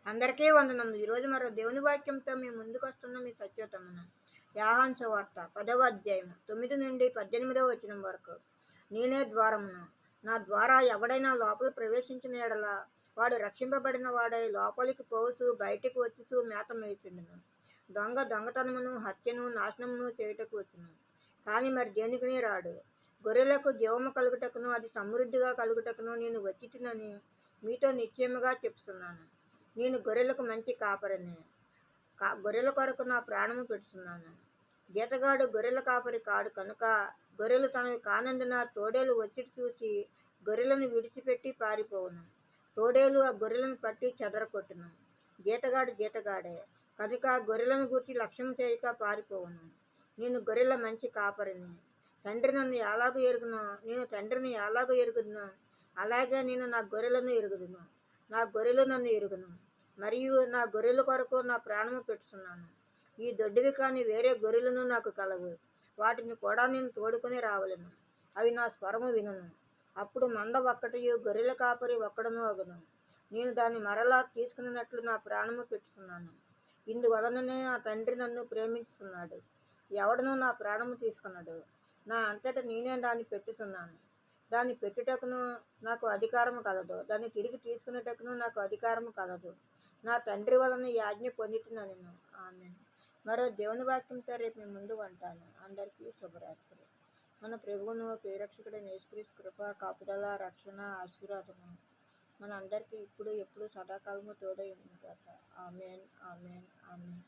అందరికీ వందనములు. ఈరోజు మరో దేవుని వాక్యంతో మీ ముందుకు వస్తున్న మీ సత్యోతమున యోహాను సువార్త 10వ అధ్యాయం 9 నుండి 18వ వచనం వరకు. నేనే ద్వారమును, నా ద్వారా ఎవడైనా లోపల ప్రవేశించిన ఎడల వాడు రక్షింపబడిన వాడై లోపలికి పోవచ్చు, బయటికి వచ్చుచు మేత మేయుచుండును. దొంగ దొంగతనమును, హత్యను, నాశనమును చేయుటకు వచ్చును, కానీ మరి దేనికిని రాడు. గొర్రెలకు జీవము కలుగుటకును, అది సమృద్ధిగా కలుగుటకును నేను వచ్చితినని మీతో నిశ్చయముగా చెప్తున్నాను. నేను గొర్రెలకు మంచి కాపరిని. గొర్రెల కొరకు నా ప్రాణము పెడుతున్నాను. గీతగాడు గొర్రెల కాపరి కాడు కనుక గొర్రెలు తనవి కానందున తోడేలు వచ్చి చూసి గొర్రెలను విడిచిపెట్టి పారిపోవును. తోడేలు ఆ గొర్రెలను పట్టి చెదరకొట్టును. గీతగాడు గీతగాడే కనుక గొర్రెలను గూర్చి లక్ష్యం చేయక పారిపోవును. నేను గొర్రెల మంచి కాపరిని. తండ్రి నన్ను ఎలాగో ఎరుగునో నేను తండ్రిని ఎలాగో ఎరుగుదును, అలాగే నేను నా గొర్రెలను ఎరుగుదును. నా గొర్రెలు నన్ను ఎరుగును, మరియు నా గొర్రెల కొరకు నా ప్రాణము పెట్టుచున్నాను. ఈ దొడ్డివి కానీ వేరే గొర్రెలను నాకు కలవు, వాటిని కూడా నేను తోడుకొని రావలను. అవి నా స్వరము వినును. అప్పుడు మంద ఒక్కటియు గొర్రెల కాపరి ఒక్కడను అగును. నేను దాన్ని మరలా తీసుకున్నట్లు నా ప్రాణము పెట్టుచున్నాను. ఇందువలననే నా తండ్రి నన్ను ప్రేమిస్తున్నాడు. ఎవడనూ నా ప్రాణము తీసుకున్నాడు, నా అంతటా నేనే దాన్ని పెట్టుచున్నాను. దాన్ని పెట్టుటకును నాకు అధికారము కలదు, దాన్ని తిరిగి తీసుకునేటకును నాకు అధికారము కలదు. నా తండ్రి వలన ఈ ఆజ్ఞ పొందుతున్నాను. ఆమేన్. మరో దేవుని వాక్యంతో రేపు మీ ముందు ఉంటాను. అందరికీ శుభరాత్రి. మన ప్రభువును ప్రియరక్షకుడైన యేసుక్రీస్తు కృప, కాపుదల, రక్షణ, ఆశీర్వాదము మన అందరికీ ఇప్పుడు ఎప్పుడు సదాకాలము తోడై ఉంది గాక. ఆమేన్, ఆమేన్, ఆమేన్.